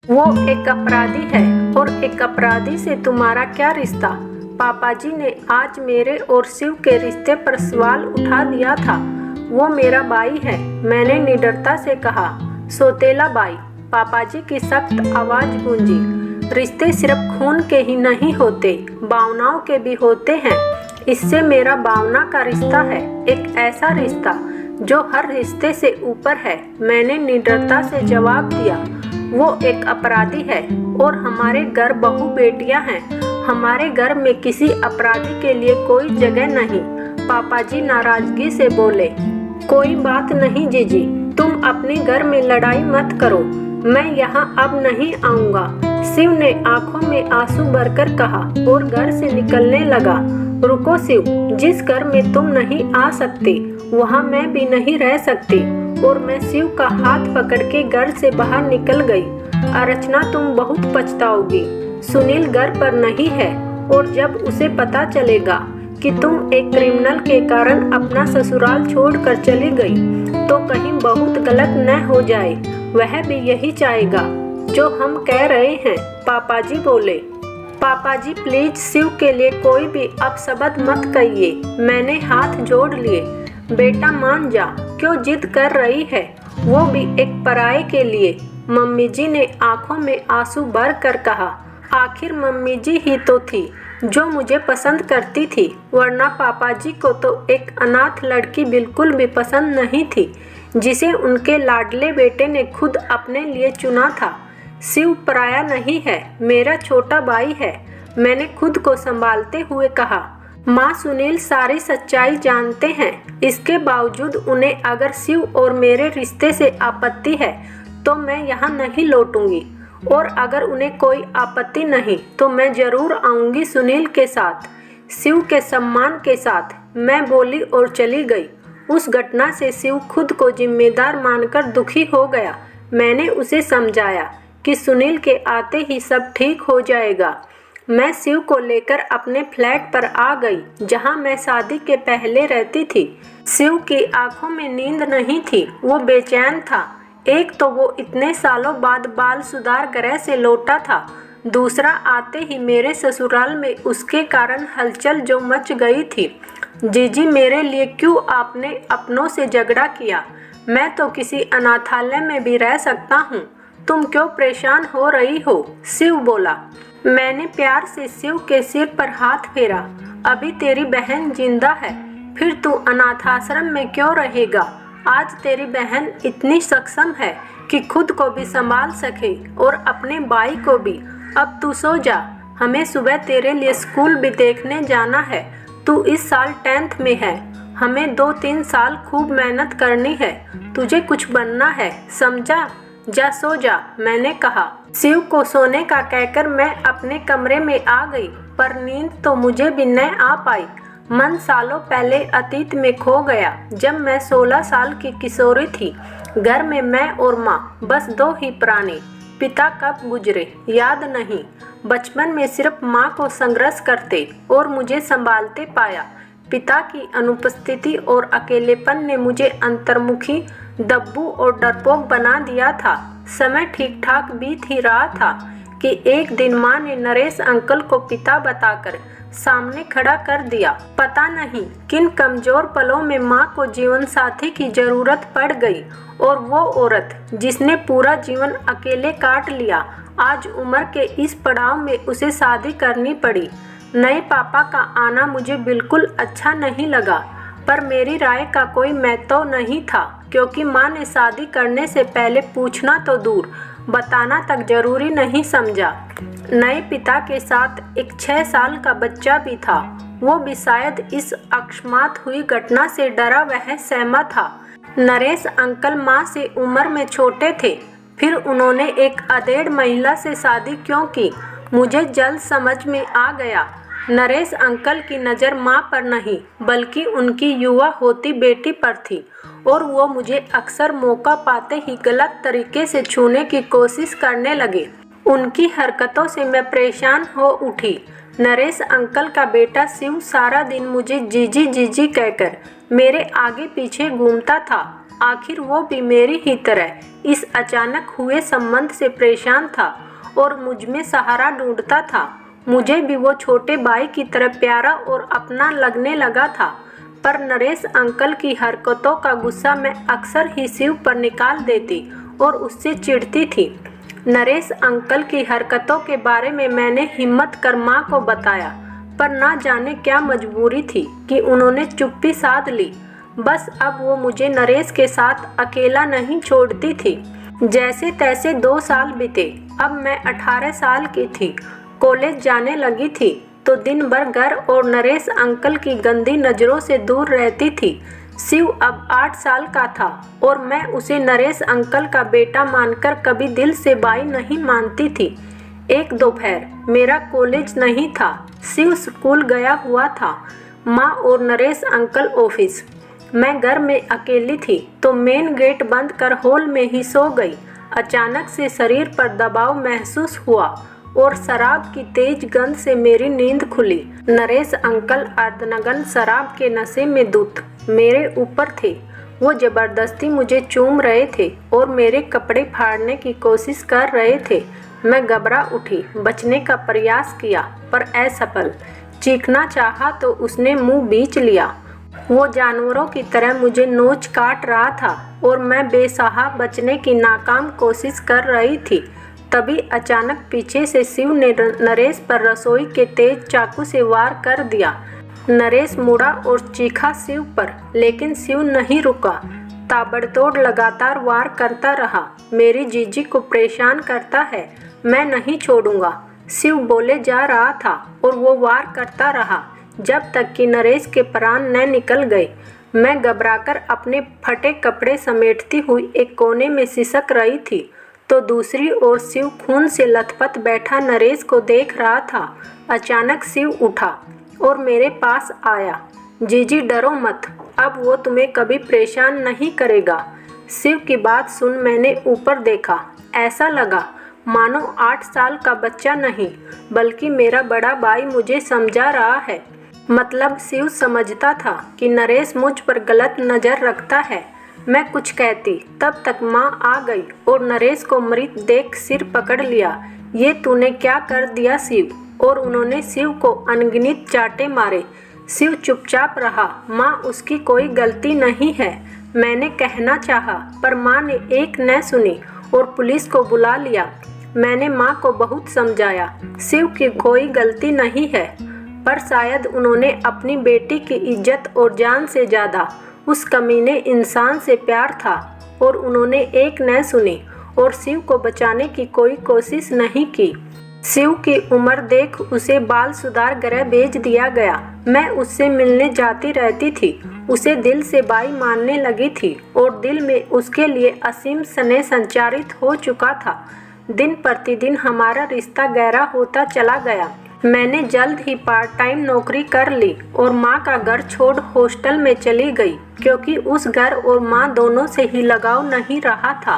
वो एक अपराधी है और एक अपराधी से तुम्हारा क्या रिश्ता। पापाजी ने आज मेरे और शिव के रिश्ते पर सवाल उठा दिया था। वो मेरा भाई है, मैंने निडरता से कहा। सौतेला भाई, पापाजी की सख्त आवाज गूंजी। रिश्ते सिर्फ खून के ही नहीं होते, भावनाओं के भी होते हैं। इससे मेरा भावना का रिश्ता है, एक ऐसा रिश्ता जो हर रिश्ते से ऊपर है। मैंने निडरता से जवाब दिया। वो एक अपराधी है और हमारे घर बहू बेटियां हैं। हमारे घर में किसी अपराधी के लिए कोई जगह नहीं। पापाजी नाराजगी से बोले। कोई बात नहीं जीजी, तुम अपने घर में लड़ाई मत करो, मैं यहाँ अब नहीं आऊँगा। शिव ने आंखों में आंसू भरकर कहा और घर से निकलने लगा। रुको शिव, जिस घर में तुम नहीं आ सकती वहाँ मैं भी नहीं रह सकती। और मैं शिव का हाथ पकड़ के घर से बाहर निकल गई। अर्चना, तुम बहुत पछताओगी। सुनील घर पर नहीं है और जब उसे पता चलेगा कि तुम एक क्रिमिनल के कारण अपना ससुराल छोड़कर चली गई तो कहीं बहुत गलत न हो जाए। वह भी यही चाहेगा जो हम कह रहे हैं। पापाजी बोले। पापाजी प्लीज शिव के लिए कोई भी अपशब्द मत कहिए। मैंने हाथ जोड़ लिए। बेटा मान जा, क्यों जिद कर रही है, वो भी एक पराये के लिए। मम्मी जी ने आंखों में आंसू भर कर कहा। आखिर मम्मी जी ही तो थी जो मुझे पसंद करती थी, वरना पापाजी को तो एक अनाथ लड़की बिल्कुल भी पसंद नहीं थी जिसे उनके लाडले बेटे ने खुद अपने लिए चुना था। शिव पराया नहीं है, मेरा छोटा भाई है, मैंने खुद को संभालते हुए कहा। माँ, सुनील सारी सच्चाई जानते हैं, इसके बावजूद उन्हें अगर शिव और मेरे रिश्ते से आपत्ति है तो मैं यहाँ नहीं लौटूंगी, और अगर उन्हें कोई आपत्ति नहीं तो मैं जरूर आऊंगी सुनील के साथ, शिव के सम्मान के साथ। मैं बोली और चली गई। उस घटना से शिव खुद को जिम्मेदार मानकर दुखी हो गया। मैंने उसे समझाया कि सुनील के आते ही सब ठीक हो जाएगा। मैं शिव को लेकर अपने फ्लैट पर आ गई जहां मैं शादी के पहले रहती थी। शिव की आंखों में नींद नहीं थी, वो बेचैन था। एक तो वो इतने सालों बाद बाल सुधार गृह से लौटा था, दूसरा आते ही मेरे ससुराल में उसके कारण हलचल जो मच गई थी। जीजी, मेरे लिए क्यों आपने अपनों से झगड़ा किया? मैं तो किसी अनाथालय में भी रह सकता हूँ, तुम क्यों परेशान हो रही हो? शिव बोला। मैंने प्यार से शिव के सिर पर हाथ फेरा। अभी तेरी बहन जिंदा है, फिर तू अनाथाश्रम में क्यों रहेगा? आज तेरी बहन इतनी सक्षम है कि खुद को भी संभाल सके और अपने भाई को भी। अब तू सो जा, हमें सुबह तेरे लिए स्कूल भी देखने जाना है। तू इस साल 10th में है, हमें 2-3 साल खूब मेहनत करनी है, तुझे कुछ बनना है, समझा? जा सो जा, मैंने कहा। शिव को सोने का कहकर मैं अपने कमरे में आ गई, पर नींद तो मुझे भी न आ पाई। मन सालों पहले अतीत में खो गया, जब मैं 16 साल की किशोरी थी। घर में मैं और माँ, बस 2 ही प्राणी। पिता कब गुजरे याद नहीं। बचपन में सिर्फ माँ को संघर्ष करते और मुझे संभालते पाया। पिता की अनुपस्थिति और अकेलेपन ने मुझे अंतर्मुखी, दब्बू और डरपोक बना दिया था। समय ठीक ठाक बीत ही रहा था कि एक दिन माँ ने नरेश अंकल को पिता बताकर सामने खड़ा कर दिया। पता नहीं किन कमजोर पलों में माँ को जीवन साथी की जरूरत पड़ गई, और वो औरत जिसने पूरा जीवन अकेले काट लिया, आज उम्र के इस पड़ाव में उसे शादी करनी पड़ी। नए पापा का आना मुझे बिल्कुल अच्छा नहीं लगा, पर मेरी राय का कोई महत्व नहीं था, क्योंकि माँ ने शादी करने से पहले पूछना तो दूर, बताना तक जरूरी नहीं समझा। नए पिता के साथ एक 6 साल का बच्चा भी था। वो भी शायद इस अकस्मात हुई घटना से डरा वह सहमा था। नरेश अंकल माँ से उम्र में छोटे थे, फिर उन्होंने एक अधेड़ महिला से शादी क्यों की, मुझे जल्द समझ में आ गया। नरेश अंकल की नज़र माँ पर नहीं बल्कि उनकी युवा होती बेटी पर थी, और वो मुझे अक्सर मौका पाते ही गलत तरीके से छूने की कोशिश करने लगे। उनकी हरकतों से मैं परेशान हो उठी। नरेश अंकल का बेटा शिव सारा दिन मुझे जीजी जीजी कहकर मेरे आगे पीछे घूमता था। आखिर वो भी मेरी ही तरह इस अचानक हुए संबंध से परेशान था और मुझ में सहारा ढूंढता था। मुझे भी वो छोटे भाई की तरह प्यारा और अपना लगने लगा था। पर नरेश अंकल की हरकतों का गुस्सा मैं अक्सर ही शिव पर निकाल देती और उससे चिढ़ती थी। नरेश अंकल की हरकतों के बारे में मैंने हिम्मत कर माँ को बताया, पर ना जाने क्या मजबूरी थी कि उन्होंने चुप्पी साध ली। बस अब वो मुझे नरेश के साथ अकेला नहीं छोड़ती थी। जैसे तैसे 2 साल बीते। अब मैं 18 साल की थी, कॉलेज जाने लगी थी, तो दिन भर घर और नरेश अंकल की गंदी नज़रों से दूर रहती थी। शिव अब 8 साल का था और मैं उसे नरेश अंकल का बेटा मानकर कभी दिल से भाई नहीं मानती थी। एक दोपहर, मेरा कॉलेज नहीं था, शिव स्कूल गया हुआ था, माँ और नरेश अंकल ऑफिस। मैं घर में अकेली थी तो मेन गेट बंद कर हॉल में ही सो गई। अचानक से शरीर पर दबाव महसूस हुआ और शराब की तेज गंध से मेरी नींद खुली। नरेश अंकल अर्धनग्न शराब के नशे में धुत मेरे ऊपर थे। वो जबरदस्ती मुझे चूम रहे थे और मेरे कपड़े फाड़ने की कोशिश कर रहे थे। मैं घबरा उठी, बचने का प्रयास किया पर असफल। चीखना चाहा तो उसने मुंह बींच लिया। वो जानवरों की तरह मुझे नोच काट रहा था और मैं बेसहारा बचने की नाकाम कोशिश कर रही थी। तभी अचानक पीछे से शिव ने नरेश पर रसोई के तेज चाकू से वार कर दिया। नरेश मुड़ा और चीखा शिव पर, लेकिन शिव नहीं रुका। ताबड़तोड़ लगातार वार करता रहा। मेरी जीजी को परेशान करता है, मैं नहीं छोड़ूंगा, शिव बोले जा रहा था और वो वार करता रहा जब तक कि नरेश के प्राण न निकल गए। मैं घबराकर अपने फटे कपड़े समेटती हुई एक कोने में सिसक रही थी, तो दूसरी ओर शिव खून से लथपथ बैठा नरेश को देख रहा था। अचानक शिव उठा और मेरे पास आया। जीजी डरो मत, अब वो तुम्हें कभी परेशान नहीं करेगा। शिव की बात सुन मैंने ऊपर देखा। ऐसा लगा मानो 8 साल का बच्चा नहीं बल्कि मेरा बड़ा भाई मुझे समझा रहा है। मतलब शिव समझता था कि नरेश मुझ पर गलत नज़र रखता है। मैं कुछ कहती तब तक माँ आ गई और नरेश को मृत देख सिर पकड़ लिया। ये तूने क्या कर दिया शिव? और उन्होंने शिव को अनगिनत चाटे मारे। शिव चुपचाप रहा। माँ उसकी कोई गलती नहीं है, मैंने कहना चाहा, पर माँ ने एक न सुनी और पुलिस को बुला लिया। मैंने माँ को बहुत समझाया, शिव की कोई गलती नहीं है, पर शायद उन्होंने अपनी बेटी की इज्जत और जान से ज़्यादा उस कमीने इंसान से प्यार था और उन्होंने एक न सुनी और शिव को बचाने की कोई कोशिश नहीं की। शिव की उम्र देख उसे बाल सुधार गृह भेज दिया गया। मैं उससे मिलने जाती रहती थी, उसे दिल से भाई मानने लगी थी और दिल में उसके लिए असीम स्नेह संचारित हो चुका था। दिन प्रतिदिन हमारा रिश्ता गहरा होता चला गया। मैंने जल्द ही पार्ट टाइम नौकरी कर ली और माँ का घर छोड़ हॉस्टल में चली गई, क्योंकि उस घर और माँ दोनों से ही लगाव नहीं रहा था।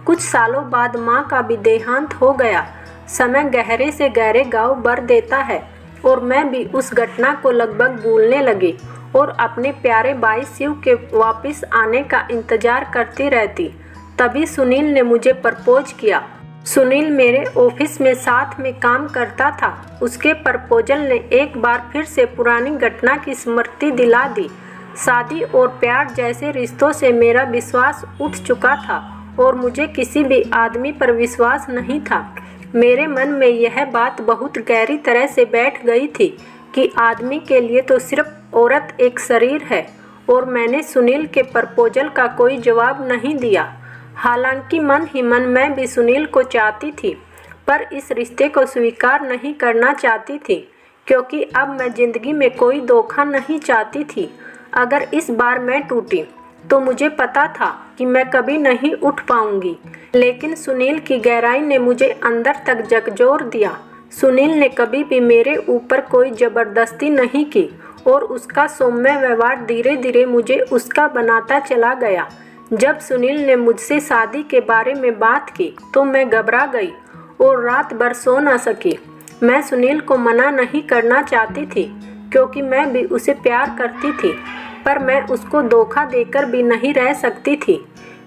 कुछ सालों बाद माँ का भी देहांत हो गया। समय गहरे से गहरे गाँव भर देता है और मैं भी उस घटना को लगभग भूलने लगी और अपने प्यारे भाई शिव के वापस आने का इंतजार करती रहती। तभी सुनील ने मुझे प्रपोज किया। सुनील मेरे ऑफिस में साथ में काम करता था। उसके प्रपोजल ने एक बार फिर से पुरानी घटना की स्मृति दिला दी। शादी और प्यार जैसे रिश्तों से मेरा विश्वास उठ चुका था और मुझे किसी भी आदमी पर विश्वास नहीं था। मेरे मन में यह बात बहुत गहरी तरह से बैठ गई थी कि आदमी के लिए तो सिर्फ औरत एक शरीर है, और मैंने सुनील के प्रपोजल का कोई जवाब नहीं दिया। हालांकि मन ही मन मैं भी सुनील को चाहती थी, पर इस रिश्ते को स्वीकार नहीं करना चाहती थी, क्योंकि अब मैं ज़िंदगी में कोई धोखा नहीं चाहती थी। अगर इस बार मैं टूटी तो मुझे पता था कि मैं कभी नहीं उठ पाऊंगी। लेकिन सुनील की गहराई ने मुझे अंदर तक झकझोर दिया। सुनील ने कभी भी मेरे ऊपर कोई ज़बरदस्ती नहीं की और उसका सौम्य व्यवहार धीरे धीरे मुझे उसका बनाता चला गया। जब सुनील ने मुझसे शादी के बारे में बात की तो मैं घबरा गई और रात भर सो न सकी। मैं सुनील को मना नहीं करना चाहती थी, क्योंकि मैं भी उसे प्यार करती थी पर मैं उसको धोखा देकर भी नहीं रह सकती थी।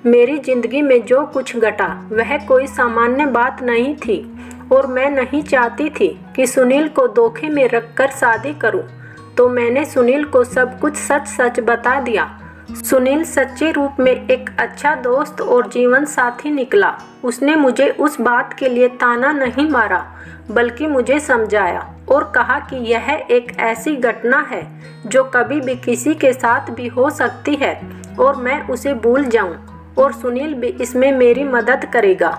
मेरी जिंदगी में जो कुछ घटा वह कोई सामान्य बात नहीं थी और मैं नहीं चाहती थी कि सुनील को धोखे में रखकर शादी करूं। तो मैंने सुनील को सब कुछ सच सच बता दिया। सुनील सच्चे रूप में एक अच्छा दोस्त और जीवन साथी निकला। उसने मुझे उस बात के लिए ताना नहीं मारा बल्कि मुझे समझाया और कहा कि यह एक ऐसी घटना है जो कभी भी किसी के साथ भी हो सकती है और मैं उसे भूल जाऊं और सुनील भी इसमें मेरी मदद करेगा।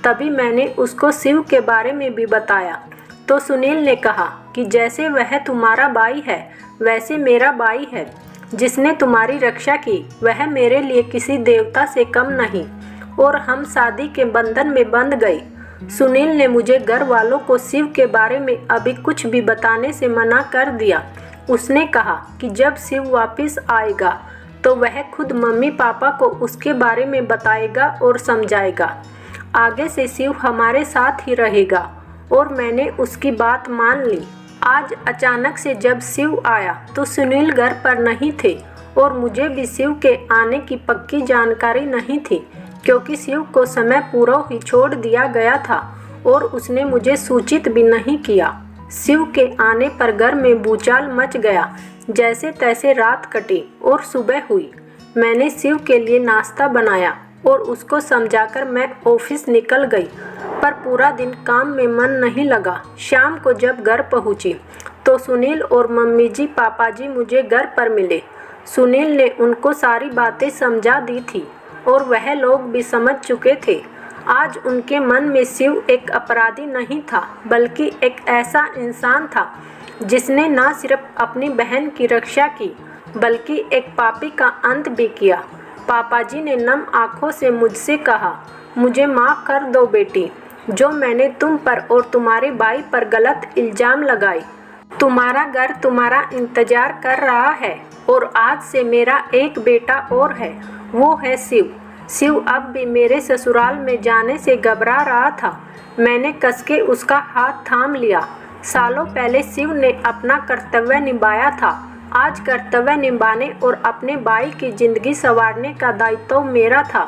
तभी मैंने उसको शिव के बारे में भी बताया तो सुनील ने कहा कि जैसे वह तुम्हारा भाई है वैसे मेरा भाई है। जिसने तुम्हारी रक्षा की वह मेरे लिए किसी देवता से कम नहीं और हम शादी के बंधन में बंध गए। सुनील ने मुझे घर वालों को शिव के बारे में अभी कुछ भी बताने से मना कर दिया। उसने कहा कि जब शिव वापस आएगा तो वह खुद मम्मी पापा को उसके बारे में बताएगा और समझाएगा। आगे से शिव हमारे साथ ही रहेगा और मैंने उसकी बात मान ली। आज अचानक से जब शिव आया तो सुनील घर पर नहीं थे और मुझे भी शिव के आने की पक्की जानकारी नहीं थी क्योंकि शिव को समय पूरा ही छोड़ दिया गया था और उसने मुझे सूचित भी नहीं किया। शिव के आने पर घर में भूचाल मच गया। जैसे तैसे रात कटी और सुबह हुई। मैंने शिव के लिए नाश्ता बनाया और उसको समझाकर मैं ऑफिस निकल गई, पर पूरा दिन काम में मन नहीं लगा। शाम को जब घर पहुंची तो सुनील और मम्मी जी पापा जी मुझे घर पर मिले। सुनील ने उनको सारी बातें समझा दी थी और वह लोग भी समझ चुके थे। आज उनके मन में शिव एक अपराधी नहीं था बल्कि एक ऐसा इंसान था जिसने न सिर्फ अपनी बहन की रक्षा की बल्कि एक पापी का अंत भी किया। पापाजी ने नम आंखों से मुझसे कहा, मुझे माफ़ कर दो बेटी, जो मैंने तुम पर और तुम्हारे भाई पर गलत इल्ज़ाम लगाए। तुम्हारा घर तुम्हारा इंतज़ार कर रहा है और आज से मेरा एक बेटा और है, वो है शिव। शिव अब भी मेरे ससुराल में जाने से घबरा रहा था। मैंने कसके उसका हाथ थाम लिया। सालों पहले शिव ने अपना कर्तव्य निभाया था। आज कर्तव्य निभाने और अपने भाई की ज़िंदगी संवारने का दायित्व मेरा था।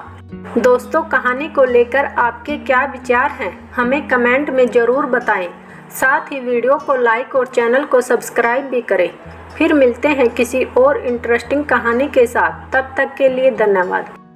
दोस्तों, कहानी को लेकर आपके क्या विचार हैं हमें कमेंट में ज़रूर बताएं। साथ ही वीडियो को लाइक और चैनल को सब्सक्राइब भी करें। फिर मिलते हैं किसी और इंटरेस्टिंग कहानी के साथ। तब तक के लिए धन्यवाद।